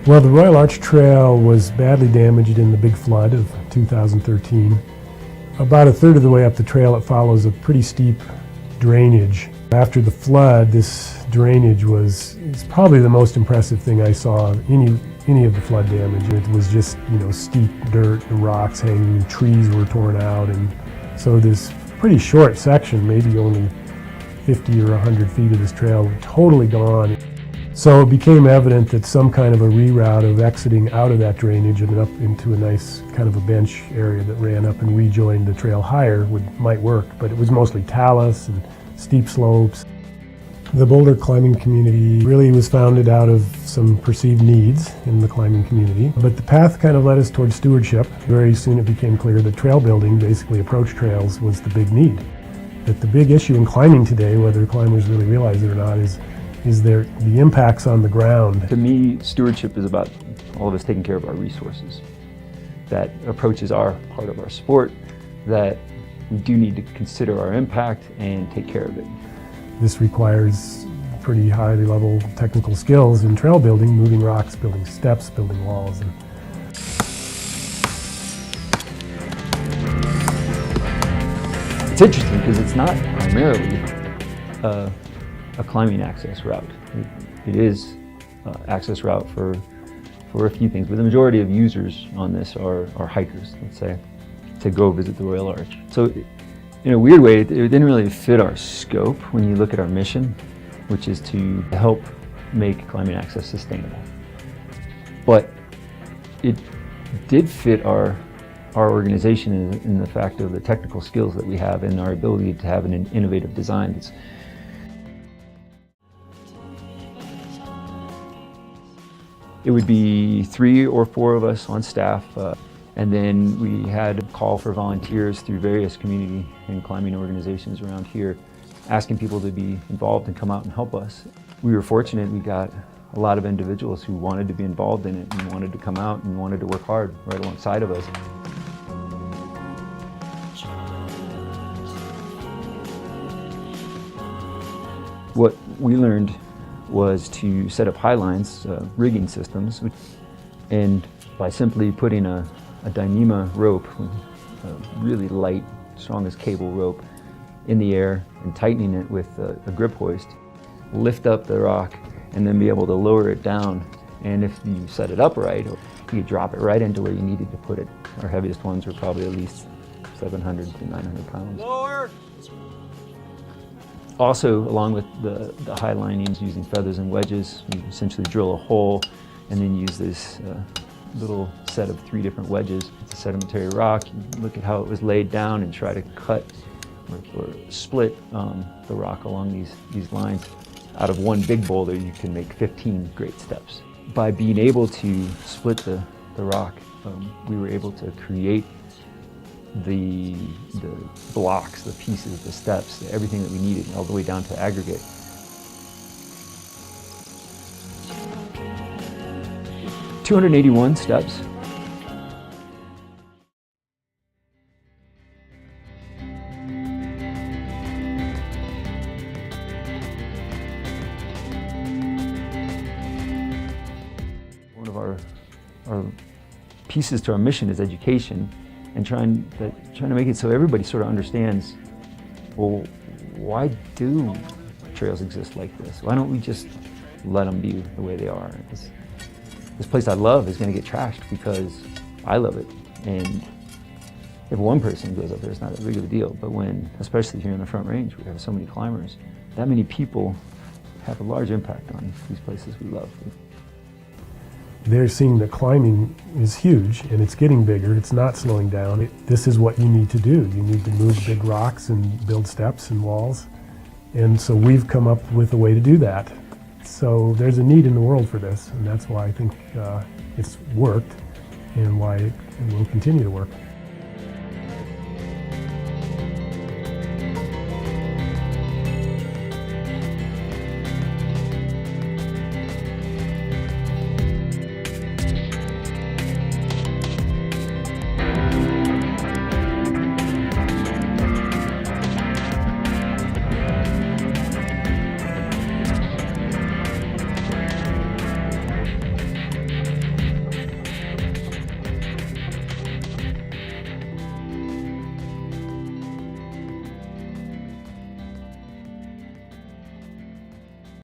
Well, the Royal Arch Trail was badly damaged in the big flood of 2013. About a third of the way up the trail, it follows a pretty steep drainage. After the flood, this drainage is probably the most impressive thing I saw any of the flood damage. It was just, steep dirt and rocks hanging, trees were torn out, and so this pretty short section, maybe only 50 or 100 feet of this trail, totally gone. So it became evident that some kind of a reroute of exiting out of that drainage and up into a nice kind of a bench area that ran up and rejoined the trail higher might work, but it was mostly talus and steep slopes. The Boulder Climbing Community really was founded out of some perceived needs in the climbing community, but the path kind of led us towards stewardship. Very soon it became clear that trail building, basically approach trails, was the big need. That the big issue in climbing today, whether climbers really realize it or not, is the impacts on the ground. To me, stewardship is about all of us taking care of our resources. That approaches are part of our sport, that we do need to consider our impact and take care of it. This requires pretty highly level technical skills in trail building, moving rocks, building steps, building walls. It's interesting because it's not primarily a climbing access route. It is access route for a few things, but the majority of users on this are hikers, let's say, to go visit the Royal Arch. So in a weird way, it didn't really fit our scope when you look at our mission, which is to help make climbing access sustainable. But it did fit our organization in the fact of the technical skills that we have and our ability to have an innovative design. It would be 3 or 4 of us on staff, and then we had a call for volunteers through various community and climbing organizations around here, asking people to be involved and come out and help us. We were fortunate, we got a lot of individuals who wanted to be involved in it and wanted to come out and wanted to work hard right alongside of us. What we learned was to set up highlines, rigging systems, and by simply putting a Dyneema rope, a really light, strong as cable rope, in the air and tightening it with a grip hoist, lift up the rock and then be able to lower it down. And if you set it up right, you could drop it right into where you needed to put it. Our heaviest ones were probably at least 700 to 900 pounds. Lower. Also, along with the high linings, using feathers and wedges, we essentially drill a hole and then use this little set of 3 different wedges. It's a sedimentary rock. You look at how it was laid down and try to cut or split the rock along these lines. Out of one big boulder, you can make 15 great steps. By being able to split the rock, we were able to create the blocks, the pieces, the steps, everything that we needed, all the way down to aggregate. "281 steps. One of our pieces to our mission is education, and trying to make it so everybody sort of understands, well, why do trails exist like this? Why don't we just let them be the way they are? This place I love is going to get trashed because I love it. And if one person goes up there, it's not that big of a deal. But when, especially here in the Front Range, we have so many climbers, that many people have a large impact on these places we love. They're seeing that climbing is huge and it's getting bigger, it's not slowing down. This is what you need to do. You need to move big rocks and build steps and walls. And so we've come up with a way to do that. So there's a need in the world for this, and that's why I think it's worked and why it will continue to work.